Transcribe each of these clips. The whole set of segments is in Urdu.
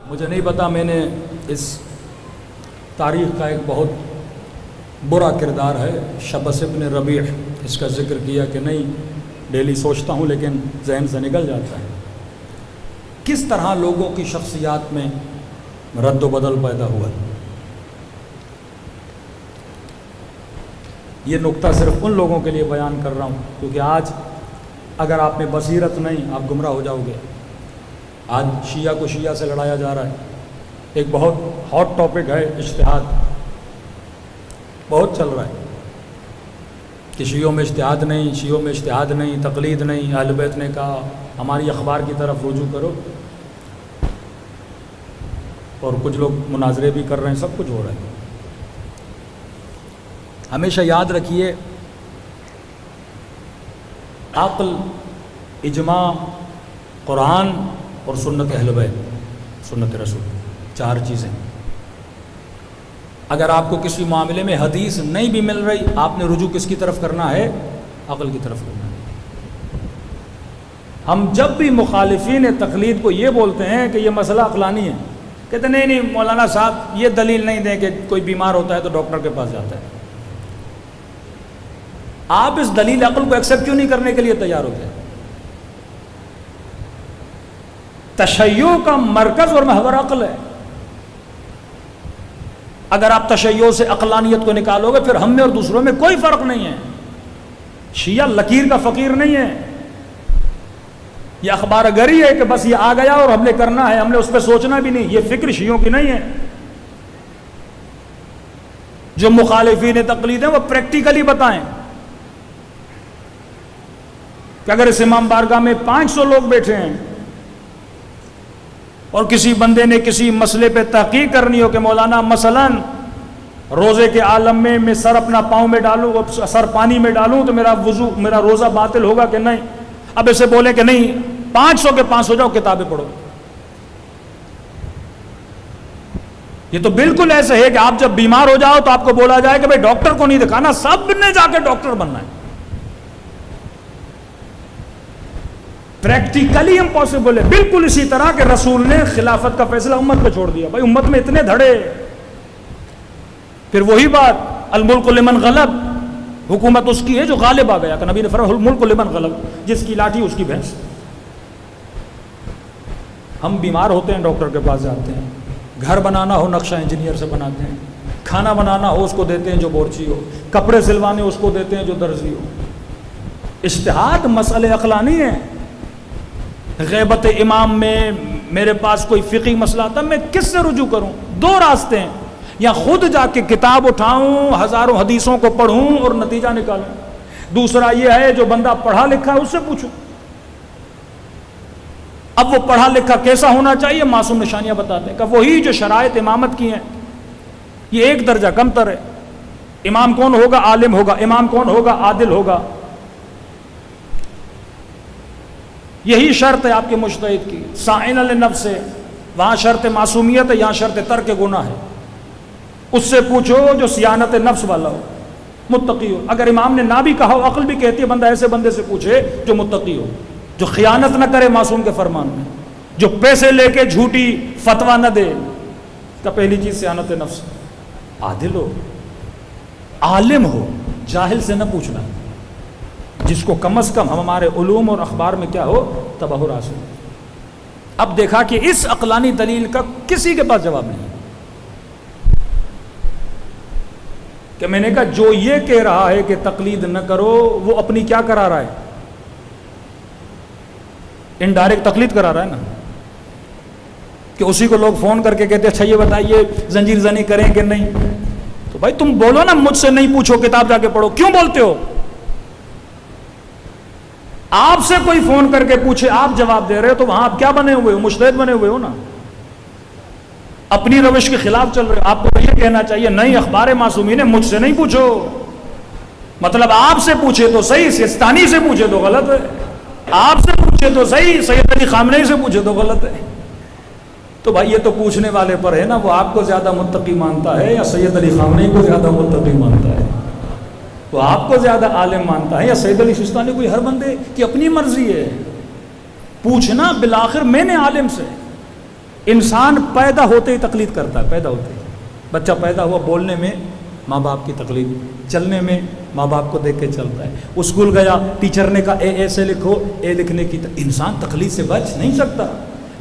مجھے نہیں پتا، میں نے اس تاریخ کا ایک بہت برا کردار ہے شبس ابن ربیع، اس کا ذکر کیا کہ نہیں، ڈیلی سوچتا ہوں لیکن ذہن سے نکل جاتا ہے۔ کس طرح لوگوں کی شخصیات میں رد و بدل پیدا ہوا۔ یہ نقطہ صرف ان لوگوں کے لیے بیان کر رہا ہوں کیونکہ آج اگر آپ میں بصیرت نہیں آپ گمراہ ہو جاؤ گے۔ آج شیعہ کو شیعہ سے لڑایا جا رہا ہے، ایک بہت ہاٹ ٹاپک ہے اجتہاد، بہت چل رہا ہے کہ شیعوں میں اجتہاد نہیں، شیعوں میں اجتہاد نہیں، تقلید نہیں، اہل بیت نے کہا ہماری اخبار کی طرف رجوع کرو، اور کچھ لوگ مناظرے بھی کر رہے ہیں، سب کچھ ہو رہا ہے۔ ہمیشہ یاد رکھیے، عقل، اجماع، قرآن اور سنت اہل بیت، سنت رسول، چار چیزیں۔ اگر آپ کو کسی معاملے میں حدیث نہیں بھی مل رہی، آپ نے رجوع کس کی طرف کرنا ہے؟ عقل کی طرف کرنا ہے۔ ہم جب بھی مخالفین تقلید کو یہ بولتے ہیں کہ یہ مسئلہ عقلانی ہے، کہتے ہیں نہیں مولانا صاحب یہ دلیل نہیں دیں کہ کوئی بیمار ہوتا ہے تو ڈاکٹر کے پاس جاتا ہے۔ آپ اس دلیل عقل کو ایکسیپٹ کیوں نہیں کرنے کے لیے تیار ہوتے ہیں؟ تشیع کا مرکز اور محور عقل ہے۔ اگر آپ تشیع سے عقلانیت کو نکالو گے پھر ہم میں اور دوسروں میں کوئی فرق نہیں ہے۔ شیعہ لکیر کا فقیر نہیں ہے، یہ اخبار گری ہے کہ بس یہ آ گیا اور ہم نے کرنا ہے، ہم نے اس پہ سوچنا بھی نہیں، یہ فکر شیعوں کی نہیں ہے۔ جو مخالفین تقلید ہیں وہ پریکٹیکلی بتائیں کہ اگر اس امام بارگاہ میں 500 لوگ بیٹھے ہیں اور کسی بندے نے کسی مسئلے پہ تحقیق کرنی ہو کہ مولانا مثلاً روزے کے عالم میں سر اپنا پاؤں میں ڈالوں، سر پانی میں ڈالوں تو میرا وضو، میرا روزہ باطل ہوگا کہ نہیں؟ اب اسے بولیں کہ نہیں 500 کے 500 جاؤ کتابیں پڑھو۔ یہ تو بالکل ایسے ہے کہ آپ جب بیمار ہو جاؤ تو آپ کو بولا جائے کہ بھائی ڈاکٹر کو نہیں دکھانا، سب نے جا کے ڈاکٹر بننا ہے۔ پریکٹیکلی امپاسبل ہے۔ بالکل اسی طرح کہ رسول نے خلافت کا فیصلہ امت پہ چھوڑ دیا، بھائی امت میں اتنے دھڑے، پھر وہی بات الملک لمن غلب، حکومت اس کی ہے جو غالب آ گیا، کہ نبی نے فرمایا الملک لمن غلب، جس کی لاٹھی اس کی بھینس۔ ہم بیمار ہوتے ہیں ڈاکٹر کے پاس جاتے ہیں، گھر بنانا ہو نقشہ انجینئر سے بناتے ہیں، کھانا بنانا ہو اس کو دیتے ہیں جو بورچی ہو، کپڑے سلوانے اس کو دیتے ہیں جو درزی ہو۔ اجتہاد مسئلے عقلانی ہیں۔ غیبت امام میں میرے پاس کوئی فقہی مسئلہ آتا میں کس سے رجوع کروں؟ دو راستے ہیں، یا خود جا کے کتاب اٹھاؤں، ہزاروں حدیثوں کو پڑھوں اور نتیجہ نکالوں، دوسرا یہ ہے جو بندہ پڑھا لکھا ہے اس سے پوچھوں۔ اب وہ پڑھا لکھا کیسا ہونا چاہیے؟ معصوم نشانیاں بتاتے ہیں کہ وہی جو شرائط امامت کی ہیں، یہ ایک درجہ کم تر ہے۔ امام کون ہوگا؟ عالم ہوگا۔ امام کون ہوگا؟ عادل ہوگا۔ یہی شرط ہے آپ کے مجتہد کی۔ سائن للنفس سے وہاں شرط معصومیت ہے، یہاں شرط ترک گناہ ہے۔ اس سے پوچھو جو سیانت نفس والا ہو، متقی ہو۔ اگر امام نے نہ بھی کہا ہو، عقل بھی کہتی ہے بندہ ایسے بندے سے پوچھے جو متقی ہو، جو خیانت نہ کرے معصوم کے فرمان میں، جو پیسے لے کے جھوٹی فتویٰ نہ دے۔ کا پہلی چیز سیانت نفس، عادل ہو، عالم ہو، جاہل سے نہ پوچھنا، جس کو کم از کم ہمارے علوم اور اخبار میں کیا ہو؟ تبحر حاصل۔ اب دیکھا کہ اس عقلانی دلیل کا کسی کے پاس جواب نہیں، کہ میں نے کہا جو یہ کہہ رہا ہے کہ تقلید نہ کرو، وہ اپنی کیا کرا رہا ہے؟ انڈائریکٹ تقلید کرا رہا ہے نا، کہ اسی کو لوگ فون کر کے کہتے ہیں اچھا یہ بتائیے زنجیر زنی کریں کہ نہیں؟ تو بھائی تم بولو نا، مجھ سے نہیں پوچھو، کتاب جا کے پڑھو، کیوں بولتے ہو؟ آپ سے کوئی فون کر کے پوچھے، آپ جواب دے رہے ہو، تو وہاں آپ کیا بنے ہوئے ہو؟ مجتہد بنے ہوئے ہو نا، اپنی روش کے خلاف چل رہے ہو۔ آپ کو یہ کہنا چاہیے نہیں، اخبار معصومین ہے، مجھ سے نہیں پوچھو۔ مطلب آپ سے پوچھے تو صحیح، سیستانی سے پوچھے تو غلط ہے، آپ سے پوچھے تو صحیح، سید علی خامنئی سے پوچھے تو غلط ہے۔ تو بھائی یہ تو پوچھنے والے پر ہے نا، وہ آپ کو زیادہ متقی مانتا ہے یا سید علی خامنئی کو زیادہ متقی مانتا ہے؟ وہ آپ کو زیادہ عالم مانتا ہے یا سید علی سیستانی کو؟ ہر بندے کی اپنی مرضی ہے۔ پوچھنا بالآخر میں نے عالم سے، انسان پیدا ہوتے ہی تقلید کرتا ہے، پیدا ہوتے ہی بچہ پیدا ہوا، بولنے میں ماں باپ کی تقلید، چلنے میں ماں باپ کو دیکھ کے چلتا ہے، اسکول گیا ٹیچر نے کہا اے سے لکھو، اے لکھنے کی انسان تقلید سے بچ نہیں سکتا،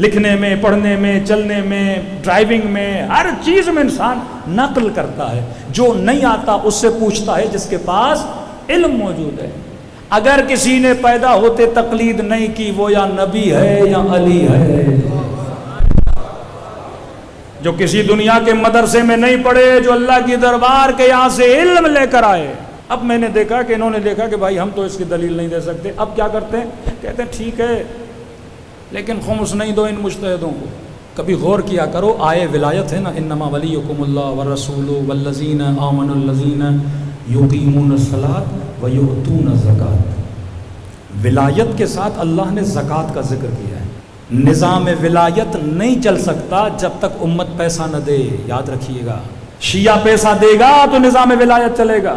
لکھنے میں، پڑھنے میں، چلنے میں، ڈرائیونگ میں، ہر چیز میں انسان نقل کرتا ہے، جو نہیں آتا اس سے پوچھتا ہے جس کے پاس علم موجود ہے۔ اگر کسی نے پیدا ہوتے تقلید نہیں کی وہ یا نبی ہے یا علی ہے۔ جو کسی دنیا کے مدرسے میں نہیں پڑھے، جو اللہ کی دربار کے یہاں سے علم لے کر آئے۔ اب میں نے دیکھا کہ انہوں نے دیکھا کہ بھائی ہم تو اس کی دلیل نہیں دے سکتے، اب کیا کرتے ہیں؟ کہتے ہیں ٹھیک ہے لیکن خمس نہیں دو ان مجتہدوں کو۔ کبھی غور کیا کرو، آئے ولایت ہے نا، انما ولیکم اللہ والرسول والذین آمنوا الذین یقیمون الصلاۃ ویؤتون الزکاۃ۔ ولایت کے ساتھ اللہ نے زکوٰۃ کا ذکر کیا ہے۔ نظام ولایت نہیں چل سکتا جب تک امت پیسہ نہ دے، یاد رکھیے گا۔ شیعہ پیسہ دے گا تو نظام ولایت چلے گا،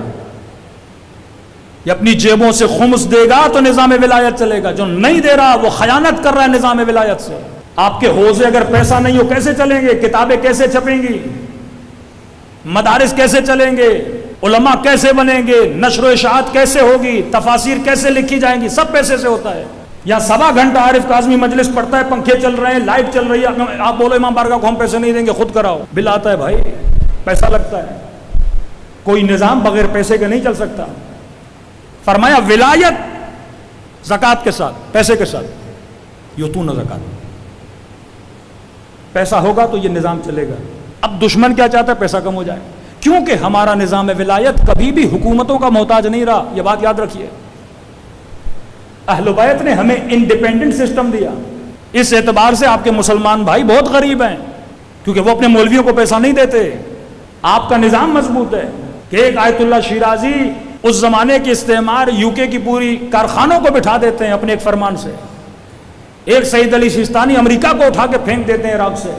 یا اپنی جیبوں سے خمس دے گا تو نظام ولایت چلے گا۔ جو نہیں دے رہا وہ خیانت کر رہا ہے نظام ولایت سے۔ آپ کے حوزے اگر پیسہ نہیں ہو کیسے چلیں گے؟ کتابیں کیسے چھپیں گی؟ مدارس کیسے چلیں گے؟ علماء کیسے بنیں گے؟ نشر و اشاعت کیسے ہوگی؟ تفاسیر کیسے لکھی جائیں گی؟ سب پیسے سے ہوتا ہے۔ یا سوا گھنٹہ عارف کاظمی مجلس پڑھتا ہے، پنکھے چل رہے ہیں، لائٹ چل رہی ہے، آپ بولو امام بارگاہ کو ہم پیسے نہیں دیں گے، خود کراؤ، بل آتا ہے بھائی، پیسہ لگتا ہے۔ کوئی نظام بغیر پیسے کے نہیں چل سکتا۔ فرمایا ولایت زکوٰۃ کے ساتھ، پیسے کے ساتھ، یؤتون زکوٰۃ، پیسہ ہوگا تو یہ نظام چلے گا۔ اب دشمن کیا چاہتا ہے؟ پیسہ کم ہو جائے، کیونکہ ہمارا نظام ولایت کبھی بھی حکومتوں کا محتاج نہیں رہا، یہ بات یاد رکھیے۔ اہل بیت نے ہمیں انڈیپینڈنٹ سسٹم دیا، اس اعتبار سے آپ کے مسلمان بھائی بہت غریب ہیں، کیونکہ وہ اپنے مولویوں کو پیسہ نہیں دیتے۔ آپ کا نظام مضبوط ہے کہ ایک آیت اللہ شیرازی اس زمانے کے استعمار یو کے کی پوری کارخانوں کو بٹھا دیتے ہیں اپنے ایک فرمان سے، ایک سعید علی سیستانی امریکہ کو اٹھا کے پھینک دیتے ہیں عراق سے،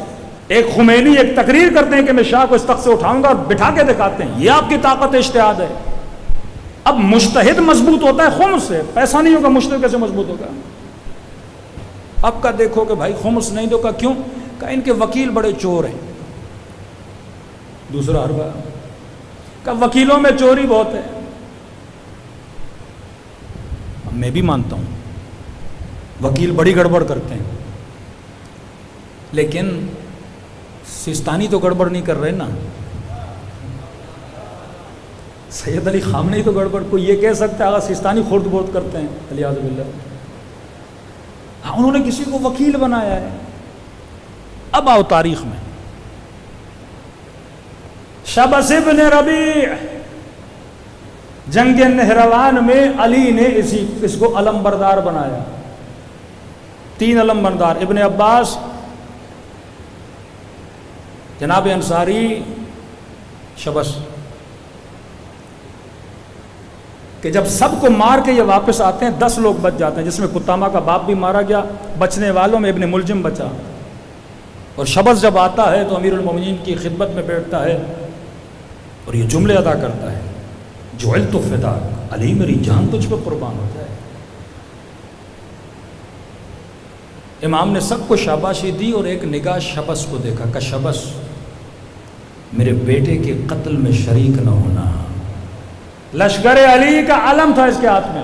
ایک خمینی ایک تقریر کرتے ہیں کہ میں شاہ کو اس تخت سے اٹھاؤں گا اور بٹھا کے دکھاتے ہیں۔ یہ آپ کی طاقت اجتہاد ہے۔ اب مجتہد مضبوط ہوتا ہے خمس سے، پیسہ نہیں ہوگا مجتہد کیسے مضبوط ہوگا؟ اب کا دیکھو کہ بھائی خمس نہیں دو کا کیوں؟ کہ ان کے وکیل بڑے چور ہیں۔ دوسرا حربہ کہ وکیلوں میں چوری بہت ہے۔ میں بھی مانتا ہوں وکیل بڑی گڑبڑ کرتے ہیں، لیکن سیستانی تو گڑبڑ نہیں کر رہے نا، سید علی خامنئی تو گڑبڑ، کوئی یہ کہہ سکتا ہے آغا سیستانی خورد بہت کرتے ہیں، علیہ باللہ۔ ہاں انہوں نے کسی کو وکیل بنایا ہے۔ اب آؤ تاریخ میں، شبس ابن ربیع جنگ نہروان میں علی نے اس کو علم بردار بنایا، 3 علم بردار، ابن عباس، جناب انصاری، شبس، کہ جب سب کو مار کے یہ واپس آتے ہیں 10 لوگ بچ جاتے ہیں، جس میں قطامہ کا باپ بھی مارا گیا، بچنے والوں میں ابن ملجم بچا۔ اور شبس جب آتا ہے تو امیر المومنین کی خدمت میں بیٹھتا ہے اور یہ جملے ادا کرتا ہے، جعلت فداک، علی میری جان تجھ پہ قربان ہو جائے۔ امام نے سب کو شاباشی دی اور ایک نگاہ شبس کو دیکھا کہ شبس میرے بیٹے کے قتل میں شریک نہ ہونا۔ لشکر علی کا علم تھا اس کے ہاتھ میں،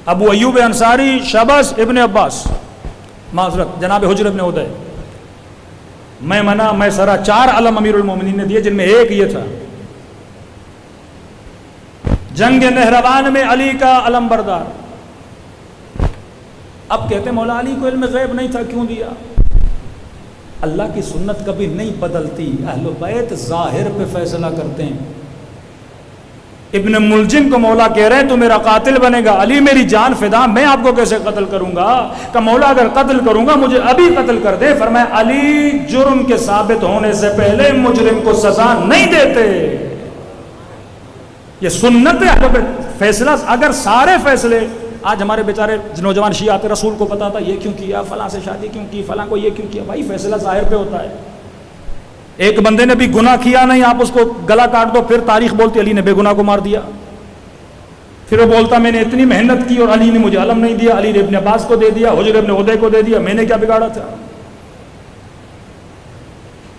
ابو ایوب انصاری، شبس، ابن عباس، معذرت جناب حجر ابن ادے، میمنہ، میسرہ، 4 علم امیر المومنین نے دیے، جن میں ایک یہ تھا۔ جنگ نہروان میں علی کا علم بردار۔ اب کہتے ہیں مولا علی کو علم غیب نہیں تھا، کیوں دیا؟ اللہ کی سنت کبھی نہیں بدلتی، اہل بیت ظاہر پہ فیصلہ کرتے ہیں۔ ابن ملجم کو مولا کہہ رہے ہیں تو میرا قاتل بنے گا، علی میری جان فدا، میں آپ کو کیسے قتل کروں گا؟ کہ مولا اگر قتل کروں گا مجھے ابھی قتل کر دے۔ فرمایا علی جرم کے ثابت ہونے سے پہلے مجرم کو سزا نہیں دیتے۔ یہ سنت ہے، فیصلہ اگر سارے فیصلے، آج ہمارے بیچارے نوجوان شیعہ آتے، رسول کو پتا تھا یہ کیوں کیا، فلاں سے شادی کیوں کی، فلاں کو یہ کیوں کیا، بھائی فیصلہ ظاہر پہ ہوتا ہے۔ ایک بندے نے بھی گناہ کیا نہیں، آپ اس کو گلا کاٹ دو، پھر تاریخ بولتی علی نے بے گناہ کو مار دیا۔ پھر وہ بولتا میں نے اتنی محنت کی اور علی نے مجھے علم نہیں دیا، علی نے ابن عباس کو دے دیا، حجر ابن ادے کو دے دیا، میں نے کیا بگاڑا تھا؟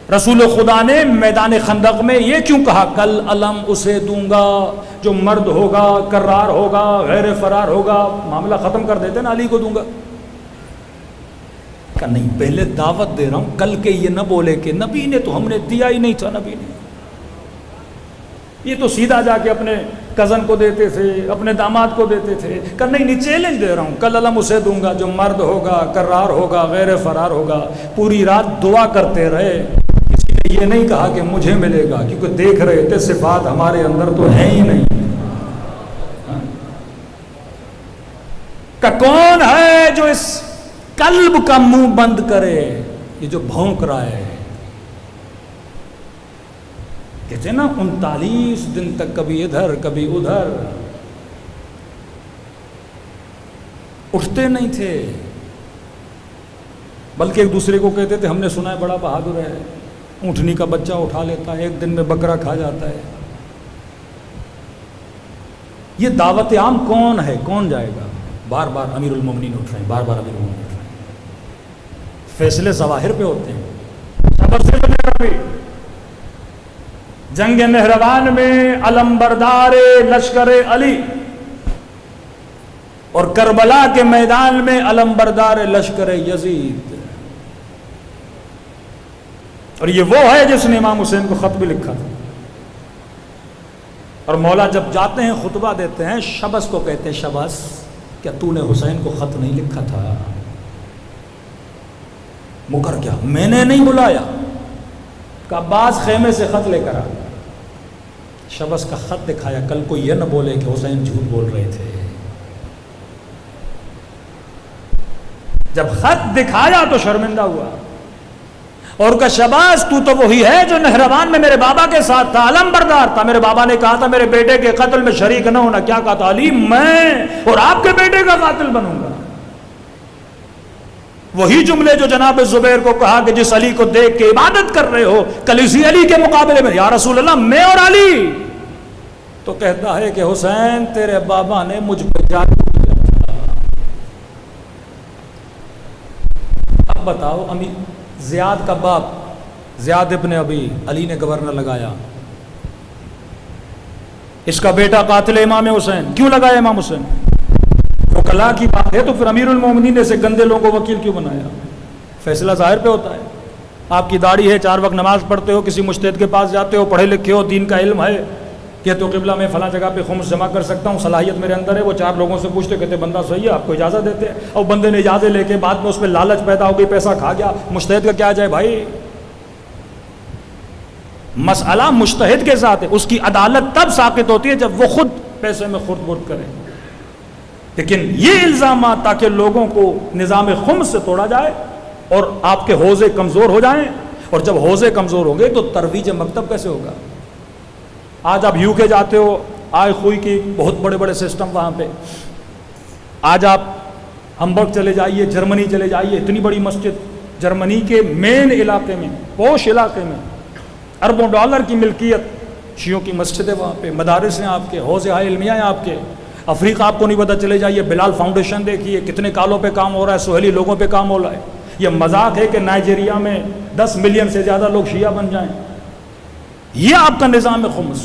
رسول خدا نے میدان خندق میں یہ کیوں کہا کل علم اسے دوں گا جو مرد ہوگا، کرار ہوگا، غیر فرار ہوگا؟ معاملہ ختم کر دیتے نا، علی کو دوں گا. کہ نہیں، پہلے دعوت دے رہا ہوں، کل کے یہ نہ بولے کہ نبی نے تو ہم نے دیا ہی نہیں تھا. نبی نے یہ تو سیدھا جا کے اپنے کزن کو دیتے تھے، اپنے داماد کو دیتے تھے. کہ نہیں، چیلنج دے رہا ہوں، کل علم اسے دوں گا جو مرد ہوگا، کرار ہوگا، غیر فرار ہوگا. پوری رات دعا کرتے رہے، کسی نے یہ نہیں کہا کہ مجھے ملے گا، کیونکہ دیکھ رہے تھے صفات ہمارے اندر تو ہیں ہی نہیں. کہ کون ہے جو اس قلب کا منہ بند کرے، یہ جو بھونک رہا ہے. کہتے ہیں نا 39 دن تک کبھی ادھر کبھی ادھر اٹھتے نہیں تھے، بلکہ ایک دوسرے کو کہتے تھے ہم نے سنا ہے بڑا بہادر ہے، اونٹنی کا بچہ اٹھا لیتا ہے، ایک دن میں بکرا کھا جاتا ہے. یہ دعوت عام کون ہے، کون جائے گا؟ بار بار امیر المومنین اٹھ رہے ہیں، بار بار امیر المومنین اٹھ رہے ہیں. فیصلے ظواہر پہ ہوتے ہیں. جنگ نہروان میں علمبردار لشکر علی اور کربلا کے میدان میں علمبردار لشکر یزید. اور یہ وہ ہے جس نے امام حسین کو خط بھی لکھا تھا. اور مولا جب جاتے ہیں خطبہ دیتے ہیں، شبس کو کہتے ہیں شبس، کیا تو نے حسین کو خط نہیں لکھا تھا؟ مکر کیا؟ میں نے نہیں بلایا. کہ عباس خیمے سے خط لے کر آ. شبس کا خط دکھایا، کل کو یہ نہ بولے کہ حسین جھوٹ بول رہے تھے. جب خط دکھایا تو شرمندہ ہوا اور کہ شباز تو وہی ہے جو نہروان میں میرے بابا کے ساتھ تھا، علم بردار تھا. میرے بابا نے کہا تھا میرے بیٹے کے قتل میں شریک نہ ہونا. کیا کہا تھا؟ علی میں اور آپ کے بیٹے کا قاتل بنوں گا. وہی جملے جو جناب زبیر کو کہا کہ جس علی کو دیکھ کے عبادت کر رہے ہو، کل اسی علی کے مقابلے میں یا رسول اللہ میں اور علی. تو کہتا ہے کہ حسین تیرے بابا نے مجھ پہ جادو کیا تھا. اب بتاؤ، زیاد کا باپ زیاد ابن ابی علی نے گورنر لگایا، اس کا بیٹا قاتل امام حسین. کیوں لگایا امام حسین؟ وہ کلا کی بات ہے تو پھر امیر المومنین نے ایسے گندے لوگوں کو وکیل کیوں بنایا؟ فیصلہ ظاہر پہ ہوتا ہے. آپ کی داڑھی ہے، 4 وقت نماز پڑھتے ہو، کسی مجتہد کے پاس جاتے ہو، پڑھے لکھے ہو، دین کا علم ہے کہ تو قبلہ میں فلاں جگہ پہ خمس جمع کر سکتا ہوں، صلاحیت میرے اندر ہے. وہ 4 لوگوں سے پوچھتے، کہتے بندہ صحیح ہے، آپ کو اجازت دیتے ہیں. اور بندے نے اجازت لے کے بعد میں اس پہ لالچ پیدا ہو گئی، پیسہ کھا گیا. مجتہد کا کیا جائے بھائی؟ مسئلہ مجتہد کے ساتھ ہے، اس کی عدالت تب ساقط ہوتی ہے جب وہ خود پیسے میں خرد برد کرے. لیکن یہ الزامات تاکہ لوگوں کو نظام خمس سے توڑا جائے اور آپ کے حوزے کمزور ہو جائیں. اور جب حوزے کمزور ہوں گے تو ترویج مکتب کیسے ہوگا؟ آج آپ UK جاتے ہو، آئے خوئی کی بہت بڑے بڑے سسٹم وہاں پہ. آج آپ ہمبرگ چلے جائیے، جرمنی چلے جائیے، اتنی بڑی مسجد جرمنی کے مین علاقے میں، پوش علاقے میں، اربوں ڈالر کی ملکیت، شیعوں کی مسجد ہے وہاں پہ، مدارس ہیں آپ کے، حوزے علمیہ ہیں آپ کے. افریقہ آپ کو نہیں پتا، چلے جائیے بلال فاؤنڈیشن دیکھیے، کتنے کالوں پہ کام ہو رہا ہے، سہیلی لوگوں پہ کام ہو رہا ہے. یہ مذاق ہے کہ نائجیریا میں 10 ملین سے زیادہ لوگ شیعہ بن جائیں. یہ آپ کا نظام خمس.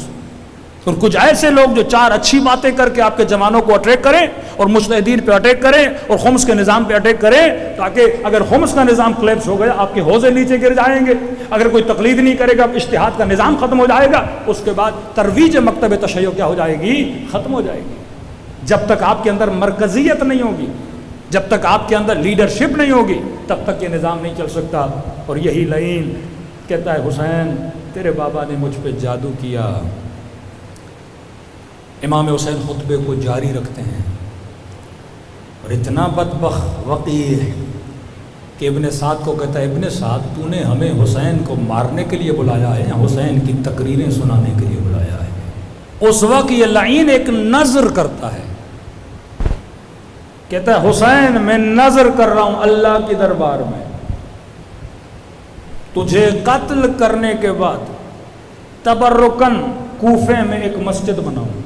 اور کچھ ایسے لوگ جو 4 اچھی باتیں کر کے آپ کے جوانوں کو اٹیک کریں اور مجتہدین پہ اٹیک کریں اور خمس کے نظام پہ اٹیک کریں، تاکہ اگر خمس کا نظام کلیپس ہو گیا آپ کے حوزے نیچے گر جائیں گے. اگر کوئی تقلید نہیں کرے گا، اجتہاد کا نظام ختم ہو جائے گا. اس کے بعد ترویج مکتب تشیع کیا ہو جائے گی؟ ختم ہو جائے گی. جب تک آپ کے اندر مرکزیت نہیں ہوگی، جب تک آپ کے اندر لیڈرشپ نہیں ہوگی، تب تک یہ نظام نہیں چل سکتا. اور یہی لعین کہتا ہے حسین تیرے بابا نے مجھ پہ جادو کیا. امام حسین خطبے کو جاری رکھتے ہیں اور اتنا بدبخت وقیح کہ ابن سعد کو کہتا ہے ابن سعد تو نے ہمیں حسین کو مارنے کے لیے بلایا ہے یا حسین کی تقریریں سنانے کے لیے بلایا ہے؟ اس وقت یہ لعین ایک نظر کرتا ہے، کہتا ہے حسین میں نظر کر رہا ہوں اللہ کے دربار میں، تجھے قتل کرنے کے بعد تبرکن کوفے میں ایک مسجد بناؤں.